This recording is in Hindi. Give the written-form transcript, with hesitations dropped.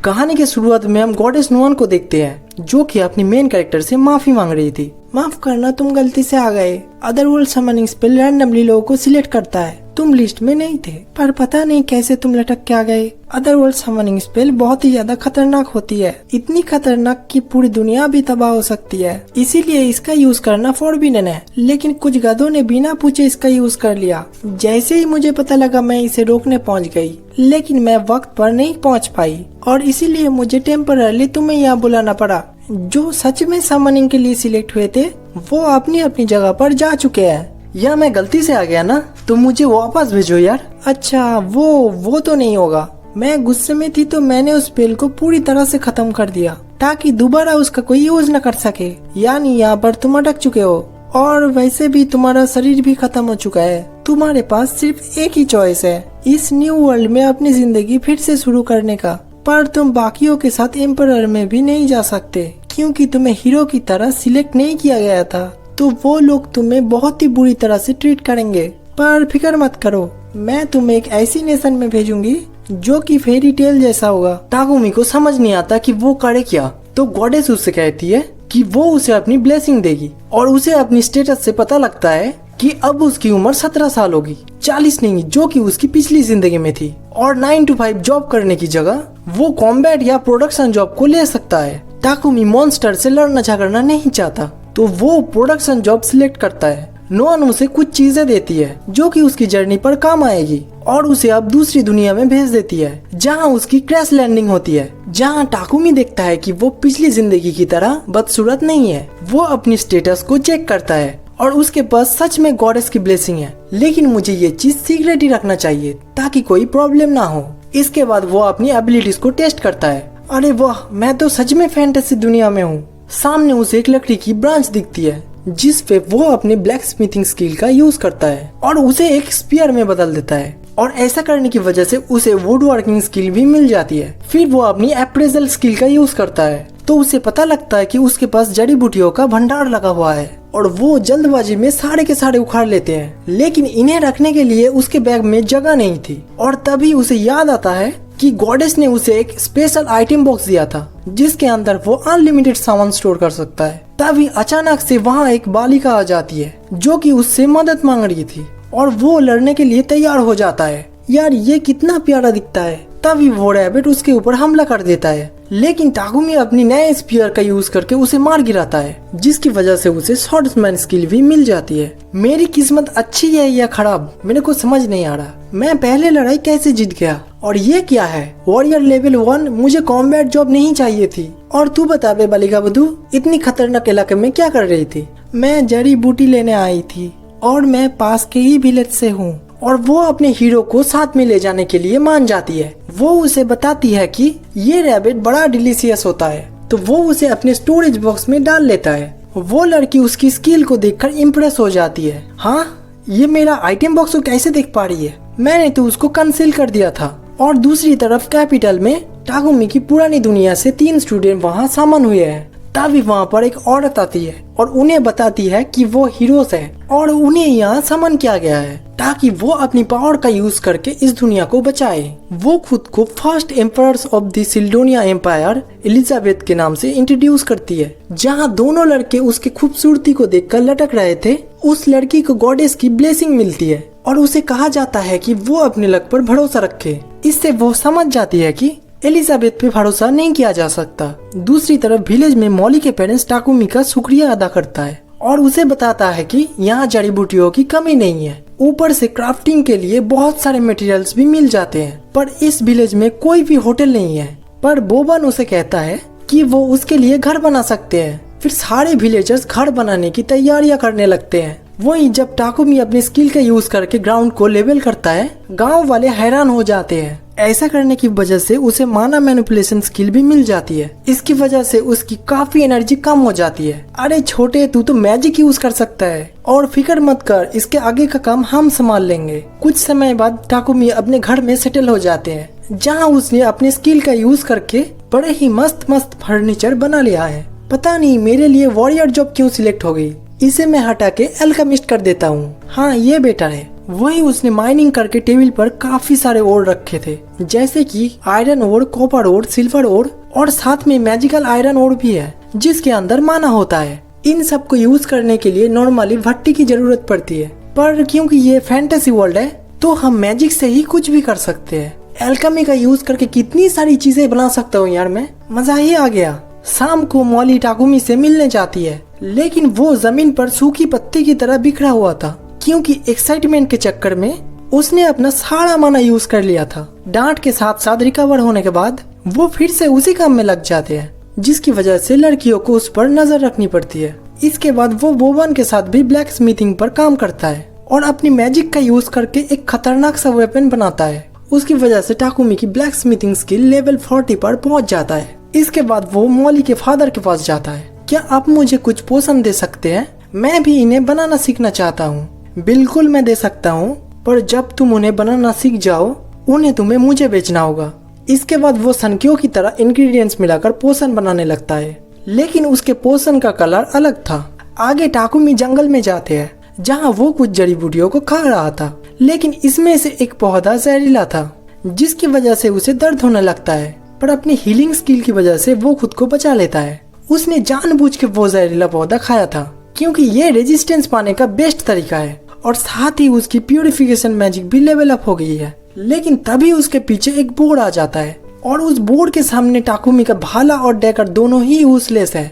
कहानी की शुरुआत में हम गॉडेस नुआन को देखते हैं जो कि अपनी मेन कैरेक्टर से माफी मांग रही थी। माफ करना, तुम गलती से आ गए। अदरवर्ल्ड समनिंग स्पेल रैंडमली लोगों को सिलेक्ट करता है। तुम लिस्ट में नहीं थे, पर पता नहीं कैसे तुम लटक के आ गए। अदरवर्ल्ड समनिंग स्पेल बहुत ही ज्यादा खतरनाक होती है, इतनी खतरनाक कि पूरी दुनिया भी तबाह हो सकती है। इसीलिए इसका यूज करना फॉरबिडन है, लेकिन कुछ गधों ने बिना पूछे इसका यूज कर लिया। जैसे ही मुझे पता लगा मैं इसे रोकने पहुंच गई, लेकिन मैं वक्त पर नहीं पहुंच पाई और इसीलिए मुझे टेम्पररी तुम्हें यहाँ बुलाना पड़ा। जो सच में समनिंग के लिए सिलेक्ट हुए थे वो अपनी अपनी जगह पर जा चुके हैं। या मैं गलती से आ गया ना, तो मुझे वापस भेजो यार। अच्छा, वो तो नहीं होगा। मैं गुस्से में थी तो मैंने उस स्पेल को पूरी तरह से खत्म कर दिया ताकि दोबारा उसका कोई यूज न कर सके। यानी यहाँ पर तुम अटक चुके हो और वैसे भी तुम्हारा शरीर भी खत्म हो चुका है। तुम्हारे पास सिर्फ एक ही चॉइस है इस न्यू वर्ल्ड में अपनी जिंदगी फिर से शुरू करने का। पर तुम बाकियों के साथ एम्परर में भी नहीं जा सकते क्योंकि तुम्हें हीरो की तरह सिलेक्ट नहीं किया गया था, तो वो लोग तुम्हें बहुत ही बुरी तरह से ट्रीट करेंगे। पर फिक्र मत करो, मैं तुम्हें एक ऐसी नेशन में भेजूंगी जो कि फेरी टेल जैसा होगा। तागुमी को समझ नहीं आता कि वो करे क्या, तो गॉडेस उससे कहती है कि वो उसे अपनी ब्लेसिंग देगी और उसे अपनी स्टेटस से पता लगता है कि अब उसकी उम्र 17 साल होगी, 40 नहीं, जो कि उसकी पिछली जिंदगी में थी। और 9 to 5 जॉब करने की जगह वो कॉम्बैट या प्रोडक्शन जॉब को ले सकता है। ताकुमी मॉन्स्टर से लड़ना झगड़ना नहीं चाहता, तो वो प्रोडक्शन जॉब सिलेक्ट करता है। नोआन उसे कुछ चीजें देती है जो कि उसकी जर्नी पर काम आएगी और उसे अब दूसरी दुनिया में भेज देती है जहां उसकी क्रैश लैंडिंग होती है, जहां टाकुमी देखता है कि वो पिछली जिंदगी की तरह बदसूरत नहीं है। वो अपनी स्टेटस को चेक करता है और उसके पास सच में गॉडेस की ब्लेसिंग है, लेकिन मुझे ये चीज सीक्रेट ही रखना चाहिए ताकि कोई प्रॉब्लम ना हो। इसके बाद वो अपनी एबिलिटीज को टेस्ट करता है। अरे वाह, मैं तो सच में फैंटेसी दुनिया में हूँ। सामने उसे एक लकड़ी की ब्रांच दिखती है जिस पे वो अपने ब्लैक स्मिथिंग स्किल का यूज करता है और उसे एक स्पीयर में बदल देता है और ऐसा करने की वजह से उसे वुड वर्किंग स्किल भी मिल जाती है। फिर वो अपनी अप्रेजल स्किल का यूज करता है तो उसे पता लगता है कि उसके पास जड़ी बूटियों का भंडार लगा हुआ है और वो जल्दबाजी में सारे के सारे उखाड़ लेते हैं, लेकिन इन्हें रखने के लिए उसके बैग में जगह नहीं थी। और तभी उसे याद आता है कि गॉडेस ने उसे एक स्पेशल आइटम बॉक्स दिया था जिसके अंदर वो अनलिमिटेड सामान स्टोर कर सकता है। तभी अचानक से वहाँ एक बालिका आ जाती है जो कि उससे मदद मांग रही थी और वो लड़ने के लिए तैयार हो जाता है। यार, ये कितना प्यारा दिखता है। तभी वो रैबिट उसके ऊपर हमला कर देता है, लेकिन ताकुमी अपनी नए स्पीयर का यूज करके उसे मार गिराता है, जिसकी वजह से उसे स्वॉर्ड्समैन स्किल भी मिल जाती है। मेरी किस्मत अच्छी है या खराब, मेरे को समझ नहीं आ रहा। मैं पहले लड़ाई कैसे जीत गया और ये क्या है? वॉरियर लेवल 1, मुझे कॉम्बैट जॉब नहीं चाहिए थी। और तू बता बे बालिका बधू, इतनी खतरनाक इलाके में क्या कर रही थी? मैं जड़ी बूटी लेने आई थी और मैं पास के ही विलेज से हूँ। और वो अपने हीरो को साथ में ले जाने के लिए मान जाती है। वो उसे बताती है कि ये रैबिट बड़ा डिलीशियस होता है, तो वो उसे अपने स्टोरेज बॉक्स में डाल लेता है। वो लड़की उसकी स्किल को देखकर इम्प्रेस हो जाती है। हाँ, ये मेरा आइटम बॉक्स को कैसे देख पा रही है? मैंने तो उसको कंसील कर दिया था। और दूसरी तरफ कैपिटल में टाकुमी की पुरानी दुनिया से 3 स्टूडेंट वहाँ सामन हुए हैं। तभी वहाँ पर एक औरत आती है और उन्हें बताती है कि वो हीरोज है और उन्हें यहाँ समन किया गया है ताकि वो अपनी पावर का यूज करके इस दुनिया को बचाए। वो खुद को first emperors of the Sildonia empire Elizabeth के नाम से इंट्रोड्यूस करती है। जहाँ दोनों लड़के उसकी खूबसूरती को देखकर लटक रहे थे, उस लड़की को गॉडेस की ब्लेसिंग मिलती है और उसे कहा जाता है कि वो अपने लक पर भरोसा रखे। इससे वो समझ जाती है कि एलिजाबेथ पे भरोसा नहीं किया जा सकता। दूसरी तरफ विलेज में मॉली के पेरेंट्स टाकुमी का शुक्रिया अदा करता है और उसे बताता है कि यहाँ जड़ी बूटियों की कमी नहीं है। ऊपर से क्राफ्टिंग के लिए बहुत सारे मटेरियल्स भी मिल जाते हैं, पर इस विलेज में कोई भी होटल नहीं है। पर बोबन उसे कहता है कि वो उसके लिए घर बना सकते हैं। फिर सारे विलेजर्स घर बनाने की तैयारियां करने लगते हैं। वहीं जब टाकुमी अपनी स्किल का यूज करके ग्राउंड को लेवल करता है, गांव वाले हैरान हो जाते हैं। ऐसा करने की वजह से उसे माना मैनिपुलेशन स्किल भी मिल जाती है। इसकी वजह से उसकी काफी एनर्जी कम हो जाती है। अरे छोटे, तू तो मैजिक यूज कर सकता है और फिक्र मत कर, इसके आगे का काम हम संभाल लेंगे। कुछ समय बाद टाकुमी अपने घर में सेटल हो जाते हैं, जहाँ उसने अपने स्किल का यूज करके बड़े ही मस्त मस्त फर्नीचर बना लिया है। पता नहीं मेरे लिए वॉरियर जॉब क्यों सिलेक्ट हो गई। इसे मैं हटा के अल्केमिस्ट कर देता हूँ। हाँ, ये बेटर है। वही उसने माइनिंग करके टेबल पर काफी सारे ओर रखे थे, जैसे कि iron ore, copper ore, silver ore और साथ में मैजिकल आयरन ओर भी है जिसके अंदर माना होता है। इन सब को यूज करने के लिए नॉर्मली भट्टी की जरूरत पड़ती है, पर क्योंकि ये फैंटेसी वर्ल्ड है तो हम मैजिक से ही कुछ भी कर सकते हैं। एल्केमी का यूज करके कितनी सारी चीजें बना सकता हूँ यार मैं, मजा ही आ गया। शाम को मॉली टाकुमी से मिलने जाती है, लेकिन वो जमीन पर सूखी पत्ती की तरह बिखरा हुआ था क्योंकि एक्साइटमेंट के चक्कर में उसने अपना सारा माना यूज कर लिया था। डांट के साथ साथ रिकवर होने के बाद वो फिर से उसी काम में लग जाते हैं, जिसकी वजह से लड़कियों को उस पर नजर रखनी पड़ती है। इसके बाद वो बोबन के साथ भी ब्लैक स्मिथिंग पर काम करता है और अपनी मैजिक का यूज करके एक खतरनाक सा वेपन बनाता है। उसकी वजह से टाकुमी की ब्लैक स्मिथिंग स्किल लेवल 40 पर पहुंच जाता है। इसके बाद वो मॉली के फादर के पास जाता है। क्या आप मुझे कुछ पोषण दे सकते हैं? मैं भी इन्हें बनाना सीखना चाहता हूँ। बिल्कुल मैं दे सकता हूँ, पर जब तुम उन्हें बनाना सीख जाओ उन्हें तुम्हें मुझे बेचना होगा। इसके बाद वो सनकियो की तरह इंग्रेडिएंट्स मिलाकर पोषण बनाने लगता है, लेकिन उसके पोषण का कलर अलग था। आगे टाकुमी जंगल में जाते हैं जहाँ वो कुछ जड़ी बूटियों को खा रहा था, लेकिन इसमें से एक पौधा जहरीला था जिसकी वजह से उसे दर्द होने लगता है, पर अपनी हीलिंग स्किल की वजह से वो खुद को बचा लेता है। उसने जानबूझ के वो जहरीला पौधा खाया था क्योंकि ये रेजिस्टेंस पाने का बेस्ट तरीका है और साथ ही उसकी प्यूरिफिकेशन मैजिक भी लेवल अप हो गई है। लेकिन तभी उसके पीछे एक बोर्ड आ जाता है और उस बोर्ड के सामने टाकुमी का भाला और डेकर दोनों ही यूजलेस है।